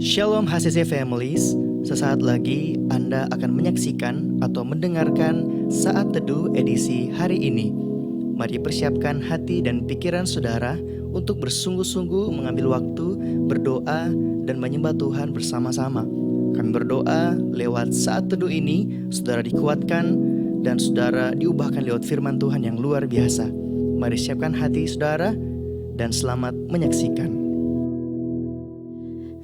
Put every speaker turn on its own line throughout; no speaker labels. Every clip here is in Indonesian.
Shalom HCC Families, sesaat lagi Anda akan menyaksikan atau mendengarkan Saat Teduh edisi hari ini. Mari persiapkan hati dan pikiran saudara untuk bersungguh-sungguh mengambil waktu, berdoa, dan menyembah Tuhan bersama-sama. Kami berdoa lewat Saat Teduh ini, saudara dikuatkan dan saudara diubahkan lewat firman Tuhan yang luar biasa. Mari siapkan hati saudara dan selamat menyaksikan.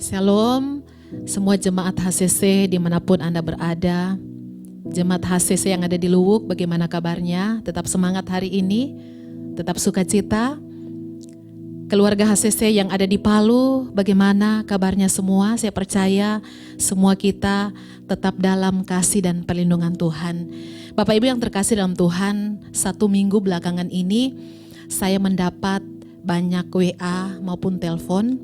Shalom, semua jemaat HCC dimanapun Anda berada. Jemaat HCC yang ada di Luwuk, bagaimana kabarnya? Tetap semangat hari ini, tetap sukacita. Keluarga HCC yang ada di Palu, bagaimana kabarnya semua? Saya percaya semua kita tetap dalam kasih dan perlindungan Tuhan. Bapak Ibu yang terkasih dalam Tuhan, 1 minggu belakangan ini saya mendapat banyak WA maupun telepon,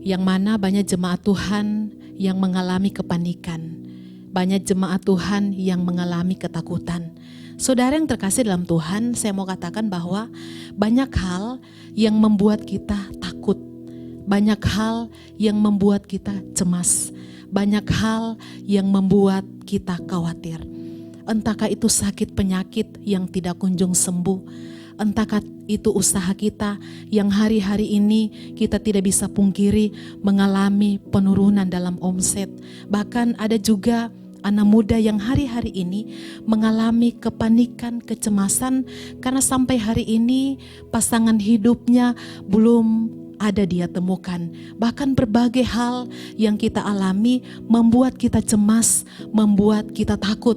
yang mana banyak jemaat Tuhan yang mengalami kepanikan. Banyak jemaat Tuhan yang mengalami ketakutan. Saudara yang terkasih dalam Tuhan, saya mau katakan bahwa banyak hal yang membuat kita takut. Banyak hal yang membuat kita cemas. Banyak hal yang membuat kita khawatir. Entahkah itu sakit penyakit yang tidak kunjung sembuh. Entahkah itu usaha kita yang hari-hari ini kita tidak bisa pungkiri mengalami penurunan dalam omset. Bahkan ada juga anak muda yang hari-hari ini mengalami kepanikan, kecemasan karena sampai hari ini pasangan hidupnya belum ada dia temukan. Bahkan berbagai hal yang kita alami membuat kita cemas, membuat kita takut.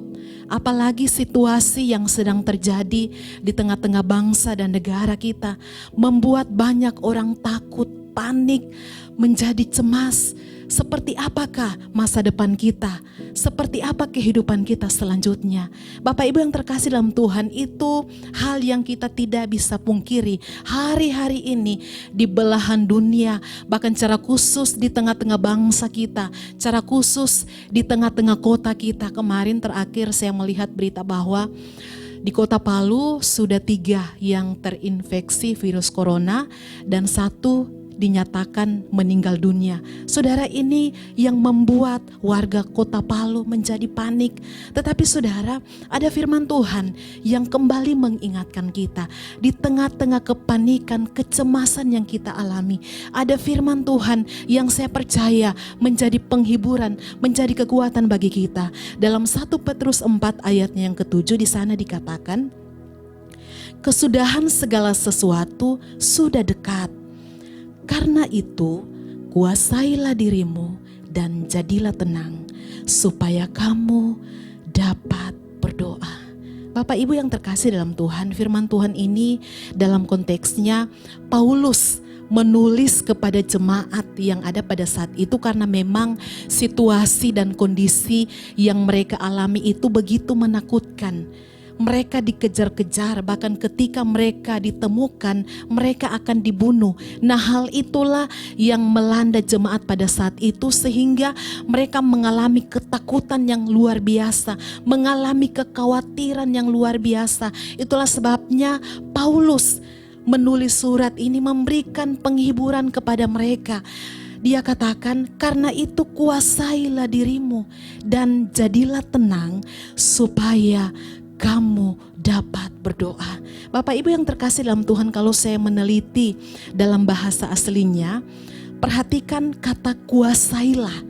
Apalagi situasi yang sedang terjadi di tengah-tengah bangsa dan negara kita membuat banyak orang takut, panik, menjadi cemas. Seperti apakah masa depan kita? Seperti apa kehidupan kita selanjutnya? Bapak Ibu yang terkasih dalam Tuhan, itu hal yang kita tidak bisa pungkiri. Hari-hari ini di belahan dunia, bahkan secara khusus di tengah-tengah bangsa kita, secara khusus di tengah-tengah kota kita. Kemarin terakhir saya melihat berita bahwa di kota Palu sudah 3 yang terinfeksi virus corona dan 1 dinyatakan meninggal dunia. Saudara, ini yang membuat warga kota Palu menjadi panik. Tetapi saudara, ada firman Tuhan yang kembali mengingatkan kita. Di tengah-tengah kepanikan, kecemasan yang kita alami, ada firman Tuhan yang saya percaya menjadi penghiburan, menjadi kekuatan bagi kita. Dalam 1 Petrus 4 ayatnya yang ke-7 di sana dikatakan, kesudahan segala sesuatu sudah dekat. Karena itu, kuasailah dirimu dan jadilah tenang, supaya kamu dapat berdoa. Bapak Ibu yang terkasih dalam Tuhan, firman Tuhan ini dalam konteksnya Paulus menulis kepada jemaat yang ada pada saat itu karena memang situasi dan kondisi yang mereka alami itu begitu menakutkan. Mereka dikejar-kejar, bahkan ketika mereka ditemukan, mereka akan dibunuh. Nah, hal itulah yang melanda jemaat pada saat itu sehingga mereka mengalami ketakutan yang luar biasa, mengalami kekhawatiran yang luar biasa. Itulah sebabnya Paulus menulis surat ini memberikan penghiburan kepada mereka. Dia katakan, karena itu kuasailah dirimu dan jadilah tenang supaya kamu dapat berdoa. Bapak Ibu yang terkasih dalam Tuhan, kalau saya meneliti dalam bahasa aslinya, perhatikan kata kuasailah.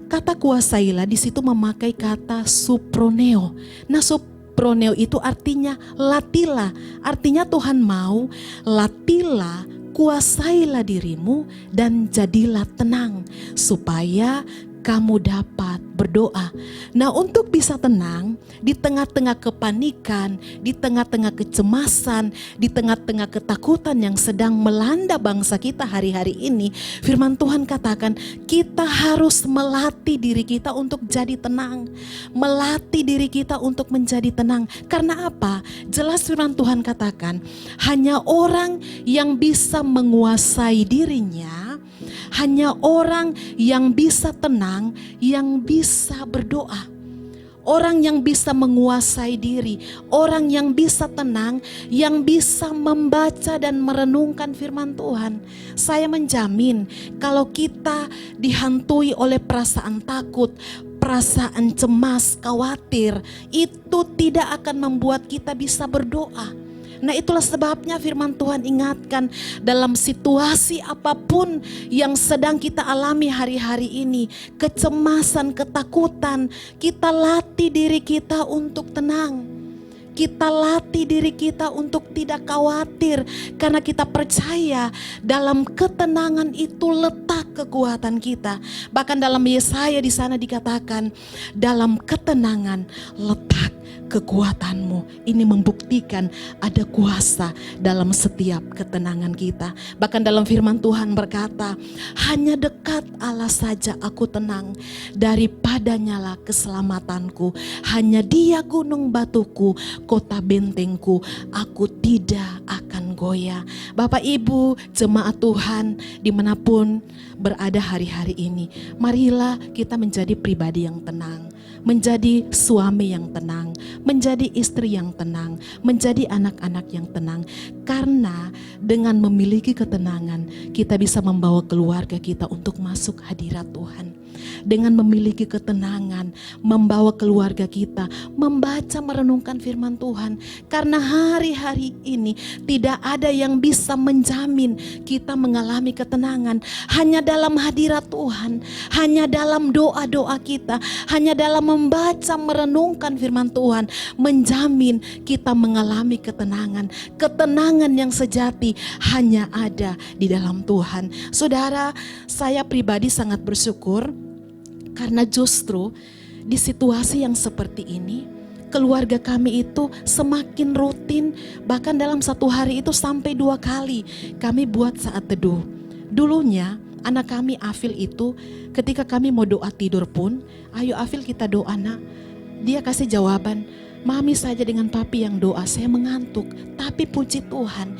Kata kuasailah di situ memakai kata suproneo. Nah, suproneo itu artinya latilah. Artinya Tuhan mau latilah, kuasailah dirimu dan jadilah tenang supaya kamu dapat berdoa. Nah, untuk bisa tenang di tengah-tengah kepanikan, di tengah-tengah kecemasan, di tengah-tengah ketakutan yang sedang melanda bangsa kita hari-hari ini, firman Tuhan katakan kita harus melatih diri kita untuk jadi tenang. Melatih diri kita untuk menjadi tenang. Karena apa? Jelas firman Tuhan katakan, hanya orang yang bisa menguasai dirinya, hanya orang yang bisa tenang, yang bisa berdoa. orang yang bisa menguasai diri, orang yang bisa tenang, yang bisa membaca dan merenungkan firman Tuhan. Saya menjamin kalau kita dihantui oleh perasaan takut, perasaan cemas, khawatir, itu tidak akan membuat kita bisa berdoa. Nah, itulah sebabnya firman Tuhan ingatkan, dalam situasi apapun yang sedang kita alami hari-hari ini, kecemasan, ketakutan, kita latih diri kita untuk tenang. Kita latih diri kita untuk tidak khawatir, karena kita percaya dalam ketenangan itu letak kekuatan kita. Bahkan dalam Yesaya di sana dikatakan, dalam ketenangan letak kekuatanmu. Ini membuktikan ada kuasa dalam setiap ketenangan kita. Bahkan dalam firman Tuhan berkata, hanya dekat Allah saja aku tenang, daripadanya lah keselamatanku. Hanya Dia gunung batuku, kota bentengku, aku tidak akan goyah. Bapak Ibu jemaat Tuhan dimanapun berada hari-hari ini, marilah kita menjadi pribadi yang tenang, menjadi suami yang tenang, menjadi istri yang tenang, menjadi anak-anak yang tenang. Karena dengan memiliki ketenangan, kita bisa membawa keluarga kita untuk masuk hadirat Tuhan. Dengan memiliki ketenangan, membawa keluarga kita membaca, merenungkan firman Tuhan. Karena hari-hari ini tidak ada yang bisa menjamin kita mengalami ketenangan. Hanya dalam hadirat Tuhan, hanya dalam doa-doa kita, hanya dalam membaca, merenungkan firman Tuhan, menjamin kita mengalami ketenangan. Ketenangan yang sejati hanya ada di dalam Tuhan. Saudara, saya pribadi sangat bersyukur karena justru di situasi yang seperti ini, keluarga kami itu semakin rutin, bahkan dalam satu hari itu sampai 2 kali kami buat saat teduh. Dulunya anak kami Afil itu ketika kami mau doa tidur pun, ayo Afil kita doa nak. Dia kasih jawaban, mami saja dengan papi yang doa, saya mengantuk. Tapi puji Tuhan,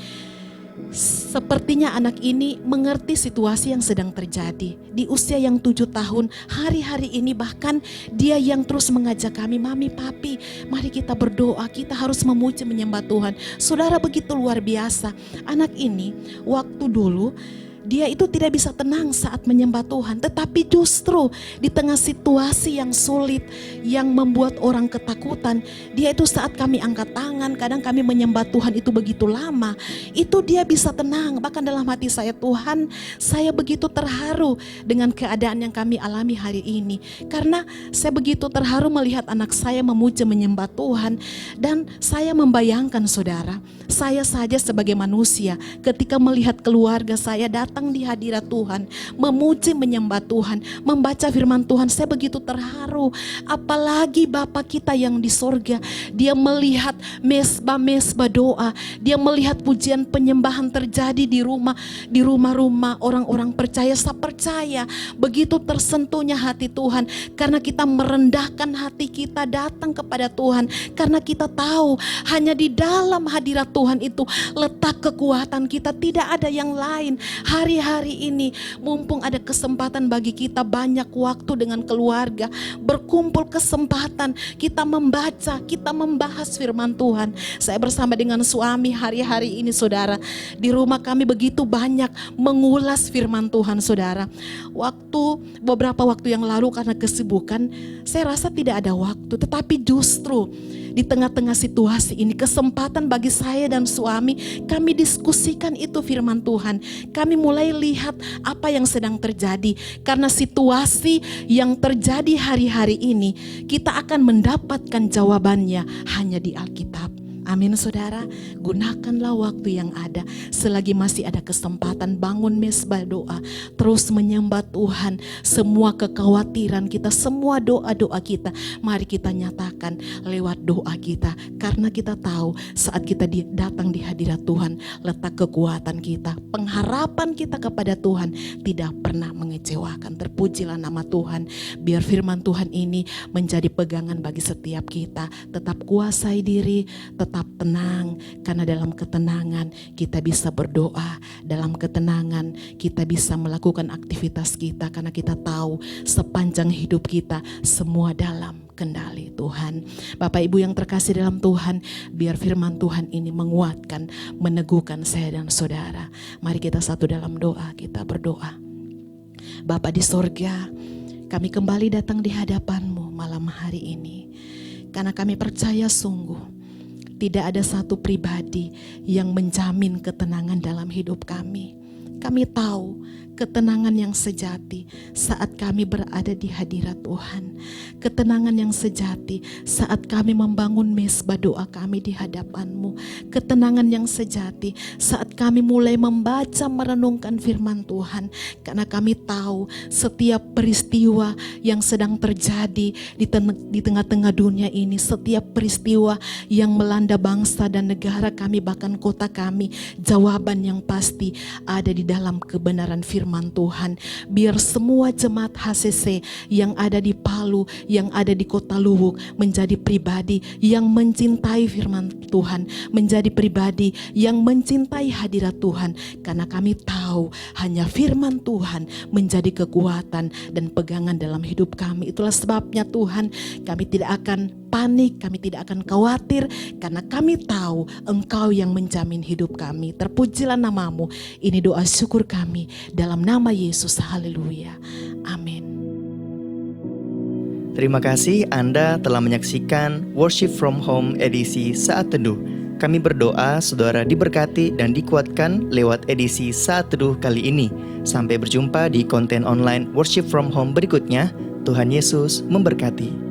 sepertinya anak ini mengerti situasi yang sedang terjadi. Di usia yang 7 tahun, hari-hari ini bahkan dia yang terus mengajak kami, mami, papi, mari kita berdoa, kita harus memuji menyembah Tuhan. Saudara, begitu luar biasa. Anak ini waktu dulu dia itu tidak bisa tenang saat menyembah Tuhan. Tetapi justru di tengah situasi yang sulit, yang membuat orang ketakutan, dia itu saat kami angkat tangan, kadang kami menyembah Tuhan itu begitu lama, itu dia bisa tenang. Bahkan dalam hati saya, Tuhan, saya begitu terharu dengan keadaan yang kami alami hari ini. Karena saya begitu terharu melihat anak saya memuji menyembah Tuhan. Dan saya membayangkan saudara, saya saja sebagai manusia ketika melihat keluarga saya datang di hadirat Tuhan, memuji menyembah Tuhan, membaca firman Tuhan, saya begitu terharu. Apalagi Bapa kita yang di sorga, dia melihat mesbah-mesbah doa, dia melihat pujian penyembahan terjadi di rumah-rumah orang-orang percaya. Saya percaya begitu tersentuhnya hati Tuhan, karena kita merendahkan hati kita datang kepada Tuhan, karena kita tahu hanya di dalam hadirat Tuhan itu letak kekuatan kita, tidak ada yang lain. Hari-hari ini mumpung ada kesempatan bagi kita banyak waktu dengan keluarga, berkumpul, kesempatan kita membaca, kita membahas firman Tuhan. Saya bersama dengan suami hari-hari ini saudara, di rumah kami begitu banyak mengulas firman Tuhan saudara. Beberapa waktu yang lalu karena kesibukan, saya rasa tidak ada waktu, tetapi justru di tengah-tengah situasi ini kesempatan bagi saya dan suami, kami diskusikan itu firman Tuhan. Kami mulai lihat apa yang sedang terjadi, karena situasi yang terjadi hari-hari ini kita akan mendapatkan jawabannya hanya di Alkitab. Amin saudara, gunakanlah waktu yang ada. Selagi masih ada kesempatan, bangun mesbah doa, terus menyembah Tuhan. Semua kekhawatiran kita, semua doa-doa kita, mari kita nyatakan lewat doa kita. Karena kita tahu saat kita datang di hadirat Tuhan, letak kekuatan kita, pengharapan kita kepada Tuhan tidak pernah mengecewakan. Terpujilah nama Tuhan. Biar firman Tuhan ini menjadi pegangan bagi setiap kita. Tetap kuasai diri, tetap tenang, karena dalam ketenangan kita bisa berdoa, dalam ketenangan kita bisa melakukan aktivitas kita, karena kita tahu sepanjang hidup kita semua dalam kendali Tuhan. Bapak Ibu yang terkasih dalam Tuhan, biar firman Tuhan ini menguatkan, meneguhkan saya dan saudara. Mari kita satu dalam doa, kita berdoa. Bapa di sorga, kami kembali datang di hadapan-Mu malam hari ini. Karena kami percaya sungguh tidak ada satu pribadi yang menjamin ketenangan dalam hidup kami. Kami tahu ketenangan yang sejati saat kami berada di hadirat Tuhan. Ketenangan yang sejati saat kami membangun mezbah doa kami di hadapan-Mu. Ketenangan yang sejati saat kami mulai membaca merenungkan firman Tuhan. Karena kami tahu setiap peristiwa yang sedang terjadi di tengah-tengah dunia ini, setiap peristiwa yang melanda bangsa dan negara kami, bahkan kota kami, jawaban yang pasti ada di dalam kebenaran firman Tuhan. Biar semua jemaat HCC yang ada di Palu, yang ada di kota Luwuk, menjadi pribadi yang mencintai firman Tuhan, menjadi pribadi yang mencintai hadirat Tuhan. Karena kami tahu hanya firman Tuhan menjadi kekuatan dan pegangan dalam hidup kami. Itulah sebabnya Tuhan, kami tidak akan panik, kami tidak akan khawatir, karena kami tahu Engkau yang menjamin hidup kami. Terpujilah nama-Mu. Ini doa syukur kami dalam nama Yesus. Haleluya. Amin.
Terima kasih Anda telah menyaksikan Worship from Home edisi Saat Teduh. Kami berdoa saudara diberkati dan dikuatkan lewat edisi Saat Teduh kali ini. Sampai berjumpa di konten online Worship from Home berikutnya. Tuhan Yesus memberkati.